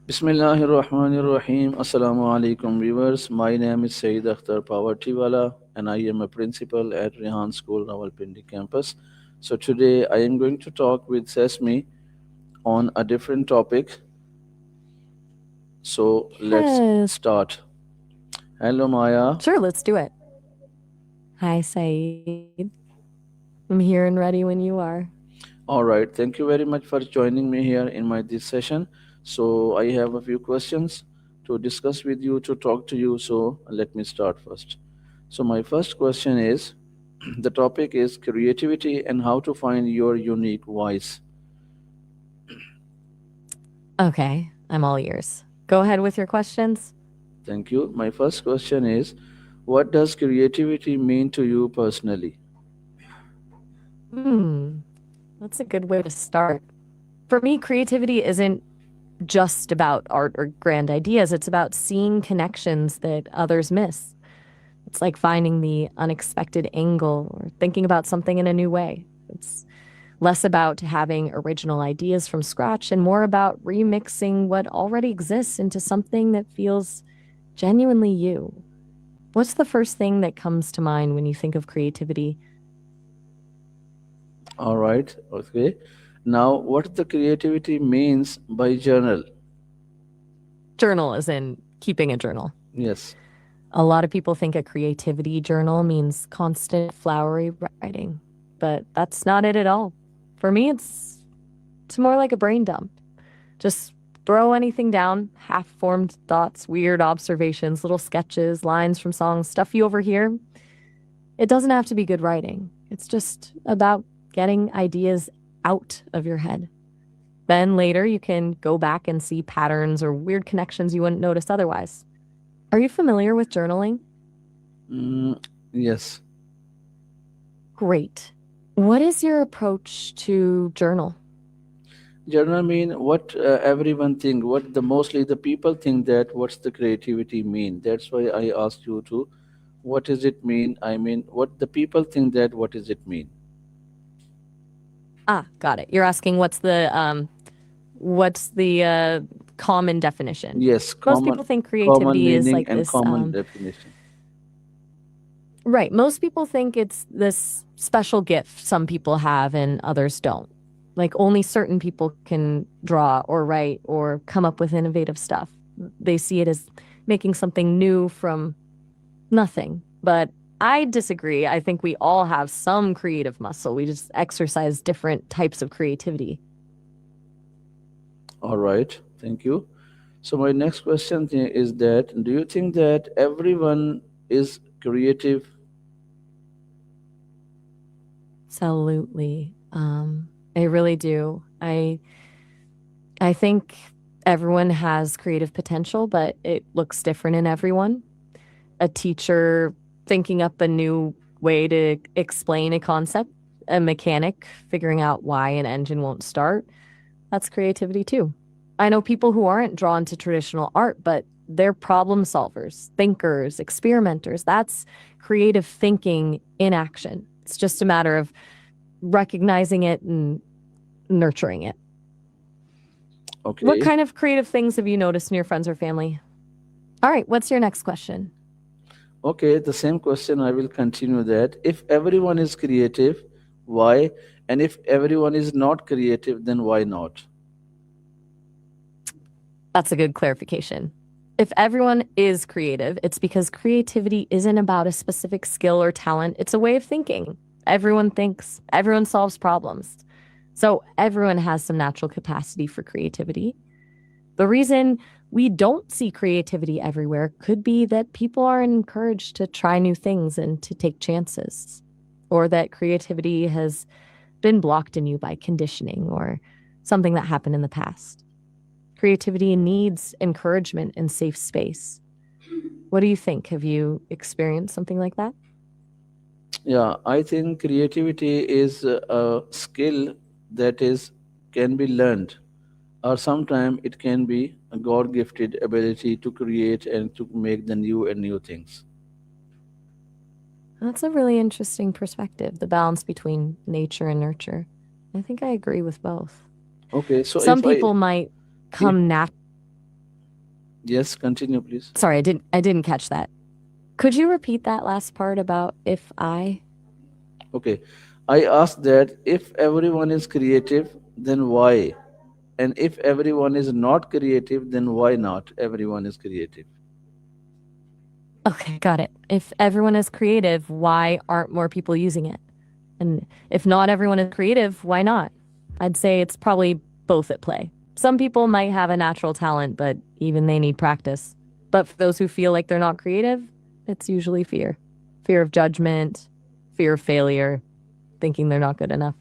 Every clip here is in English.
Bismillahirrahmanirrahim. Assalamu alaikum viewers. My name is Saeed Akhtar Povertywala and I am a principal at Rehan School, Rawalpindi campus. So today I am going to talk with Sesame on a different topic. So let's Yes, start. Hello Maya. sure, let's do it. Hi, Saeed. I'm here and ready when you are. All right. Thank you very much for joining me here in my this session. So I have a few questions to discuss with you to talk to you. So let me start first. So my first question is the topic is creativity and how to find your unique voice. Okay, I'm all ears. Go ahead with your questions. Thank you. My first question is what does creativity mean to you personally? Hmm, that's a good way to start. For me, creativity isn't just about art or grand ideas, it's about seeing connections that others miss. It's like finding the unexpected angle or thinking about something in a new way. It's less about having original ideas from scratch and more about remixing what already exists into something that feels genuinely you. What's the first thing that comes to mind when you think of creativity? All right. Okay. Now what the creativity means by journal? Journal is in keeping a journal. Yes. A lot of people think a creativity journal means constant flowery writing, but that's not it at all. For me, it's more like a brain dump. Just throw anything down, half-formed thoughts, weird observations, little sketches, lines from songs, stuff you overhear. It doesn't have to be good writing. It's just about getting ideas out of your head. Then later you can go back and see patterns or weird connections you wouldn't notice otherwise. Are you familiar with journaling? Mm, yes. Great. What is your approach to journal? Journal mean what everyone think, what the mostly the people think that what's the creativity mean. That's why I asked you to, what does it mean? I mean, what the people think that what does it mean? Ah, got it. You're asking what's the common definition? Yes, Most people think common creativity is meaning like and this common definition. right. Most people think it's this special gift some people have and others don't. Like only certain people can draw or write or come up with innovative stuff. They see it as making something new from nothing. But I disagree. I think we all have some creative muscle. We just exercise different types of creativity. All right, thank you. So my next question is that do you think that everyone is creative? Absolutely. I really do. I think everyone has creative potential, but it looks different in everyone. A teacher thinking up a new way to explain a concept, a mechanic figuring out why an engine won't start. That's creativity too. I know people who aren't drawn to traditional art, but they're problem solvers, thinkers, experimenters. That's creative thinking in action. It's just a matter of recognizing it and nurturing it. What Okay. kind of creative things have you noticed in your friends or family? All right, what's your next question? Okay, the same question I will continue that. If everyone is creative, why? And if everyone is not creative, then why not? That's a good clarification. If everyone is creative, it's because creativity isn't about a specific skill or talent, it's a way of thinking. Everyone thinks, everyone solves problems. So everyone has some natural capacity for creativity. The reason we don't see creativity everywhere could be that people aren't encouraged to try new things and to take chances, or that creativity has been blocked in you by conditioning or something that happened in the past. Creativity needs encouragement and safe space. What do you think? Have you experienced something like that? Yeah, I think creativity is a skill that is can be learned, or sometimes it can be a God-gifted ability to create and to make the new and new things. That's a really interesting perspective, the balance between nature and nurture. I think I agree with both. Okay, so Some if I people might if come nat. Yes, continue, please. Sorry, I didn't catch that. Could you repeat that last part about if I? Okay. I asked that if everyone is creative, then why? And if everyone is not creative, then why not everyone is creative? Okay, got it. If everyone is creative, why aren't more people using it? And if not everyone is creative, why not? I'd say it's probably both at play. Some people might have a natural talent, but even they need practice. But for those who feel like they're not creative, it's usually fear of judgment, fear of failure, thinking they're not good enough.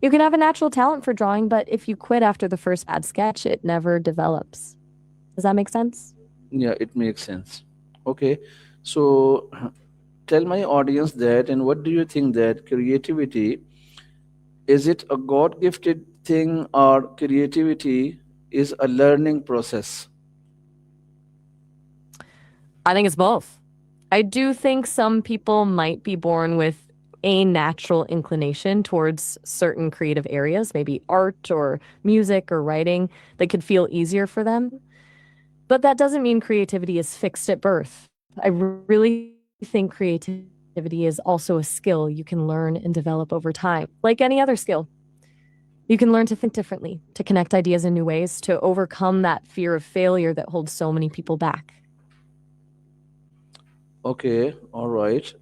You can have a natural talent for drawing, but if you quit after the first bad sketch, it never develops. Does that make sense? Yeah, it makes sense. Okay. So tell my audience that, and what do you think that creativity is it a God gifted thing or creativity is a learning process? I think it's both. I do think some people might be born with a natural inclination towards certain creative areas, maybe art or music or writing, that could feel easier for them. But that doesn't mean creativity is fixed at birth. I really think creativity is also a skill you can learn and develop over time, like any other skill. You can learn to think differently, to connect ideas in new ways, to overcome that fear of failure that holds so many people back. Okay, all right.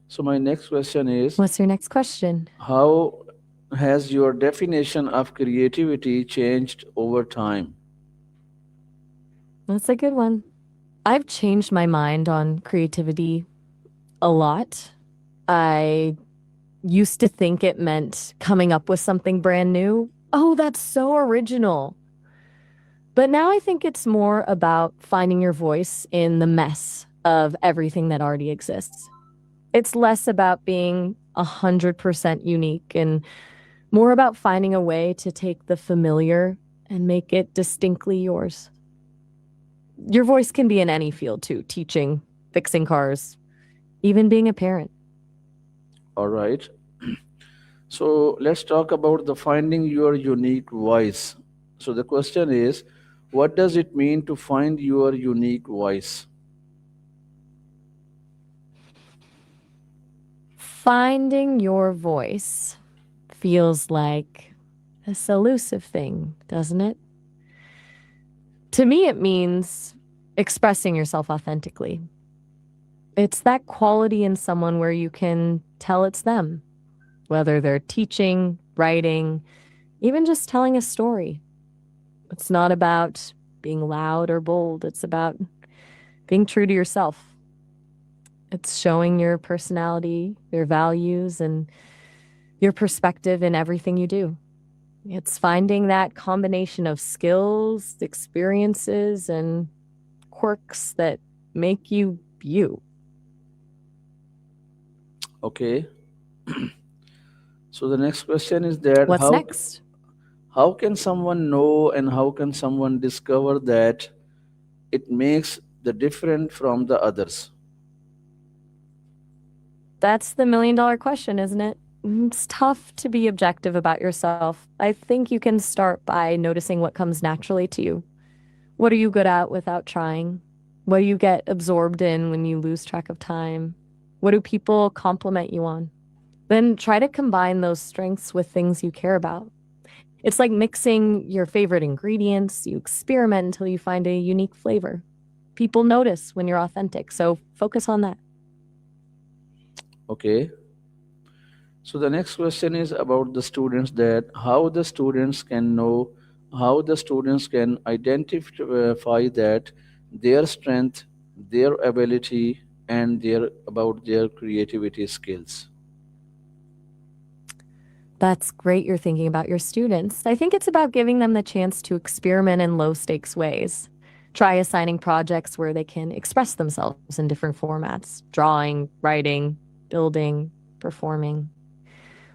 So my next question is, What's your next question? how has your definition of creativity changed over time? That's a good one. I've changed my mind on creativity a lot. I used to think it meant coming up with something brand new. Oh, that's so original. But now I think it's more about finding your voice in the mess of everything that already exists. It's less about being 100% unique and more about finding a way to take the familiar and make it distinctly yours. Your voice can be in any field too, teaching, fixing cars, even being a parent. All right. So let's talk about the finding your unique voice. So the question is, what does it mean to find your unique voice? Finding your voice feels like this elusive thing, doesn't it? To me, it means expressing yourself authentically. It's that quality in someone where you can tell it's them, whether they're teaching, writing, even just telling a story. It's not about being loud or bold, it's about being true to yourself. It's showing your personality, your values, and your perspective in everything you do. It's finding that combination of skills, experiences, and quirks that make you you. Okay. So the next question is that What's next? how can someone know and how can someone discover that it makes the different from the others? That's the $1 million question, isn't it? It's tough to be objective about yourself. I think you can start by noticing what comes naturally to you. What are you good at without trying? What do you get absorbed in when you lose track of time? What do people compliment you on? Then try to combine those strengths with things you care about. It's like mixing your favorite ingredients. You experiment until you find a unique flavor. People notice when you're authentic, so focus on that. Okay. So the next question is about the students that how the students can know, how the students can identify that their strength, their ability, and their about their creativity skills. That's great you're thinking about your students. I think it's about giving them the chance to experiment in low stakes ways. Try assigning projects where they can express themselves in different formats: drawing, writing, building, performing.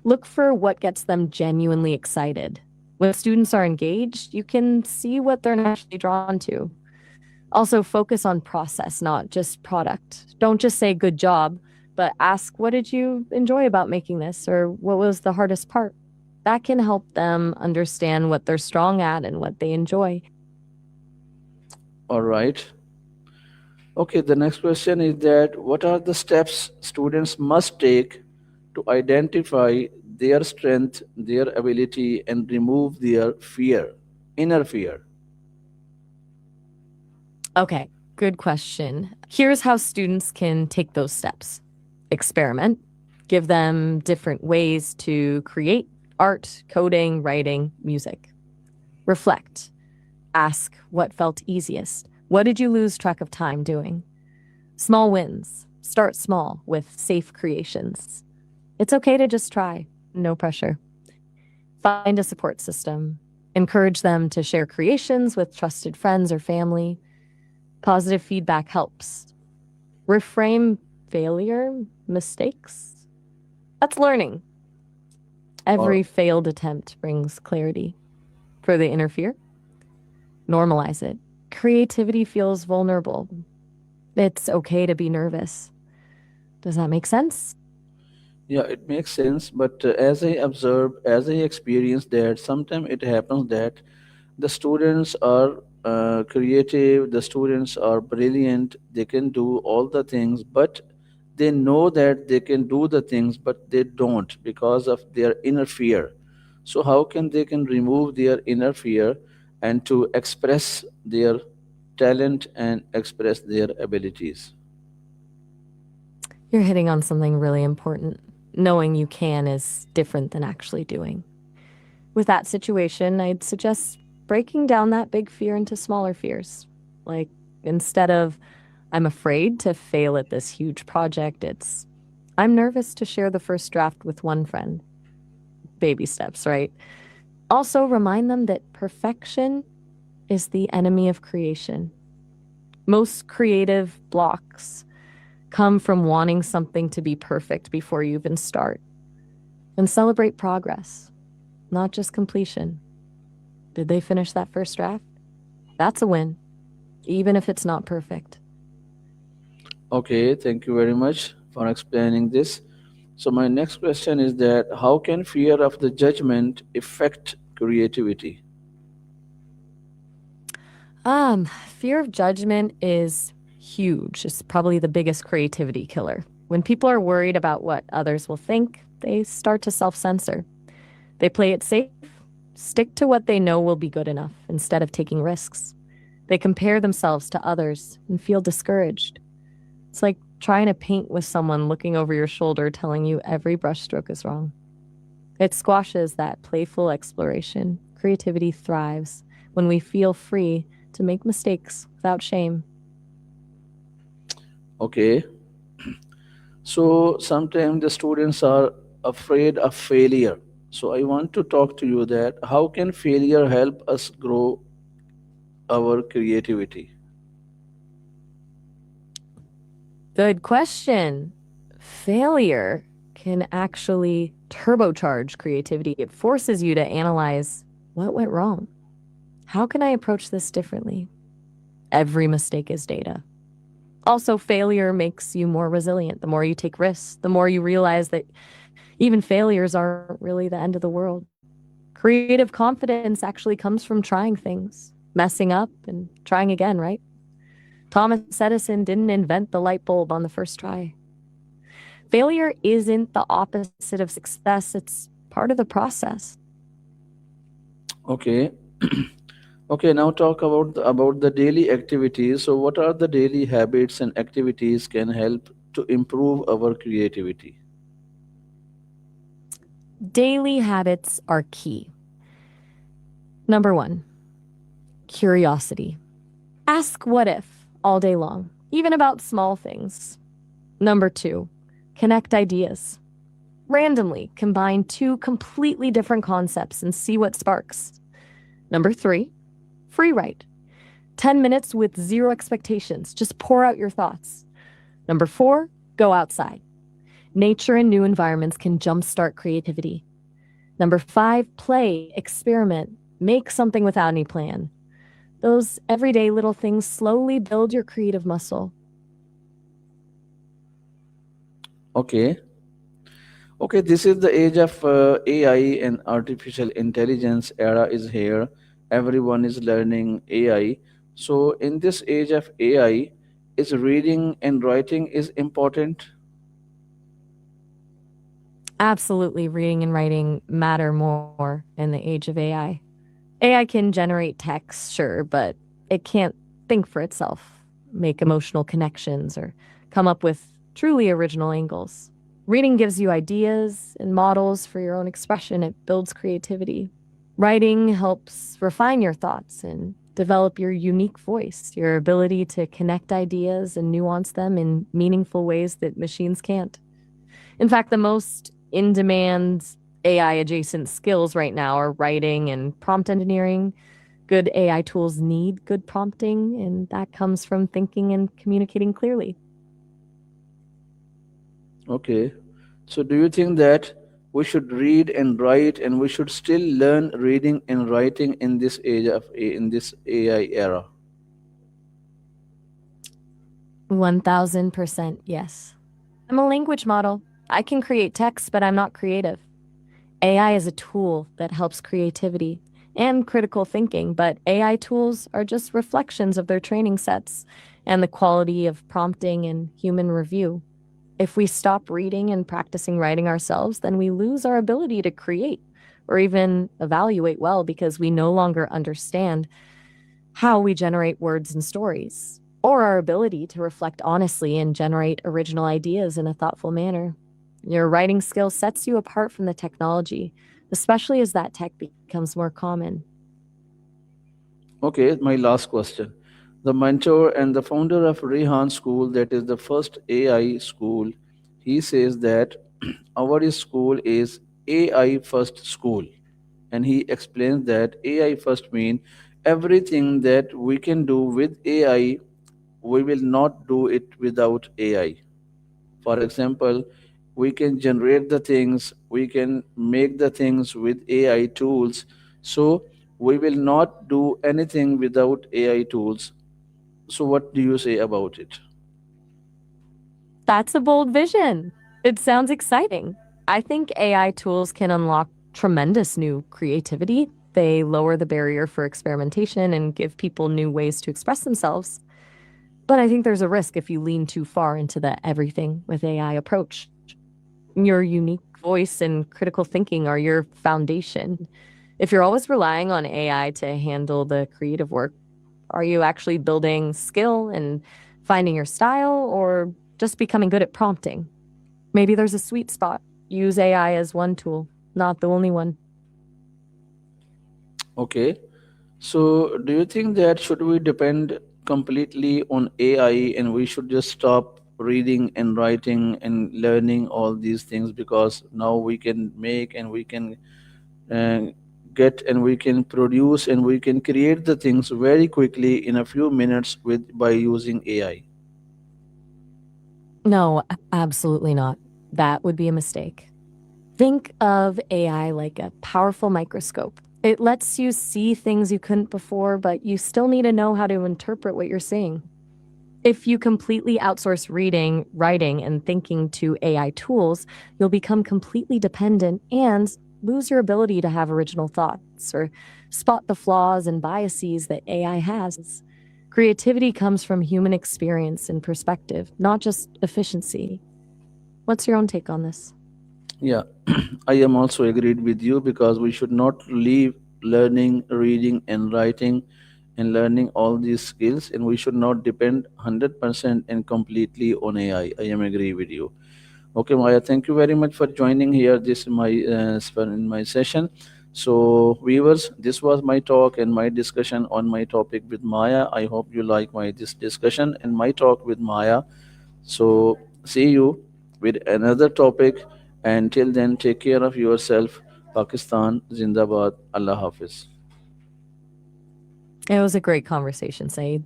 Look for what gets them genuinely excited. When students are engaged, you can see what they're naturally drawn to. Also, focus on process, not just product. Don't just say good job, but ask, what did you enjoy about making this? Or what was the hardest part? That can help them understand what they're strong at and what they enjoy. All right. Okay, the next question is that what are the steps students must take to identify their strength, their ability, and remove their fear, inner fear? Okay, good question. Here's how students can take those steps: experiment, give them different ways to create art, coding, writing, music. Reflect, ask what felt easiest. What did you lose track of time doing? Small wins. Start small with safe creations. It's okay to just try, no pressure. Find a support system. Encourage them to share creations with trusted friends or family. Positive feedback helps. Reframe failure, mistakes. That's learning. Or Every failed attempt brings clarity. For the inner fear, normalize it. Creativity feels vulnerable. It's okay to be nervous. Does that make sense? yeah, it makes sense. But as I observe, as I experience that, sometimes it happens that the students are creative, the students are brilliant, they can do all the things, but they know that they can do the things, but they don't because of their inner fear. So how can they can remove their inner fear and to express their talent and express their abilities? You're hitting on something really important. Knowing you can is different than actually doing. With that situation, I'd suggest breaking down that big fear into smaller fears. Like, instead of, I'm afraid to fail at this huge project, it's, I'm nervous to share the first draft with one friend. Baby steps, right? Also, remind them that perfection is the enemy of creation. Most creative blocks come from wanting something to be perfect before you even start. And celebrate progress, not just completion. Did they finish that first draft? That's a win, even if it's not perfect. Okay, thank you very much for explaining this. So my next question is that how can fear of the judgment affect creativity? Fear of judgment is huge. It's probably the biggest creativity killer. When people are worried about what others will think, they start to self censor. They play it safe, stick to what they know will be good enough instead of taking risks. They compare themselves to others and feel discouraged. It's like trying to paint with someone looking over your shoulder telling you every brushstroke is wrong. It squashes that playful exploration. Creativity thrives when we feel free to make mistakes without shame. Okay, so sometimes the students are afraid of failure. So I want to talk to you that how can failure help us grow our creativity? Good question. Failure can actually turbocharge creativity. It forces you to analyze what went wrong. How can I approach this differently? Every mistake is data. Also, failure makes you more resilient. The more you take risks, the more you realize that even failures aren't really the end of the world. Creative confidence actually comes from trying things, messing up, and trying again, right? Thomas Edison didn't invent the light bulb on the first try. Failure isn't the opposite of success, it's part of the process. Okay. Okay, now talk about the daily activities. So what are the daily habits and activities can help to improve our creativity? Daily habits are key. Number one, curiosity. Ask what if all day long, even about small things. Number two, connect ideas. Randomly combine two completely different concepts and see what sparks. Number three, free write. 10 minutes with zero expectations. Just pour out your thoughts. Number four, go outside. Nature and new environments can jumpstart creativity. Number five, play, experiment, make something without any plan. Those everyday little things slowly build your creative muscle. Okay. Okay, this is the age of AI and artificial intelligence era is here. Everyone is learning AI. So in this age of AI, is reading and writing is important? Absolutely, reading and writing matter more in the age of AI. AI can generate text, sure, but it can't think for itself, make emotional connections, or come up with truly original angles. Reading gives you ideas and models for your own expression, it builds creativity. Writing helps refine your thoughts and develop your unique voice, your ability to connect ideas and nuance them in meaningful ways that machines can't. In fact, the most in demand AI adjacent skills right now are writing and prompt engineering. Good AI tools need good prompting, and that comes from thinking and communicating clearly. Okay. So do you think that we should read and write and we should still learn reading and writing in this in this AI era? 1000% yes. I'm a language model. I can create text, but I'm not creative. AI is a tool that helps creativity and critical thinking, but AI tools are just reflections of their training sets and the quality of prompting and human review. If we stop reading and practicing writing ourselves, then we lose our ability to create or even evaluate well because we no longer understand how we generate words and stories, or our ability to reflect honestly and generate original ideas in a thoughtful manner. Your writing skill sets you apart from the technology, especially as that tech becomes more common. Okay, my last question. The mentor and the founder of Rehan School, that is the first AI school, he says that our school is AI first school. And he explains that AI first means everything that we can do with AI, we will not do it without AI. For example, we can generate the things, we can make the things with AI tools. So we will not do anything without AI tools. So what do you say about it? That's a bold vision. It sounds exciting. I think AI tools can unlock tremendous new creativity. They lower the barrier for experimentation and give people new ways to express themselves. But I think there's a risk if you lean too far into the everything with AI approach. Your unique voice and critical thinking are your foundation. If you're always relying on AI to handle the creative work, are you actually building skill and finding your style or just becoming good at prompting? Maybe there's a sweet spot. Use AI as one tool, not the only one. Okay. So do you think that should we depend completely on AI and we should just stop reading and writing and learning all these things because now we can make and we can uh, get and we can produce and we can create the things very quickly in a few minutes with by using AI. No, absolutely not. That would be a mistake. Think of AI like a powerful microscope. It lets you see things you couldn't before, but you still need to know how to interpret what you're seeing. If you completely outsource reading, writing, and thinking to AI tools, you'll become completely dependent and lose your ability to have original thoughts or spot the flaws and biases that AI has. Creativity comes from human experience and perspective, not just efficiency. What's your own take on this? Yeah, I am also agreed with you because we should not leave learning, reading, and writing and learning all these skills, and we should not depend 100% and completely on AI. I am agree with you. Okay, Maya, thank you very much for joining here. This is my in my session. So, viewers, this was my talk and my discussion on my topic with Maya. I hope you like my this discussion and my talk with Maya. So, see you with another topic. And till then, take care of yourself. Pakistan, Zindabad, Allah Hafiz. It was a great conversation, Saeed.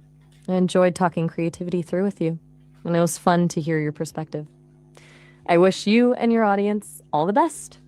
I enjoyed talking creativity through with you, and it was fun to hear your perspective. I wish you and your audience all the best.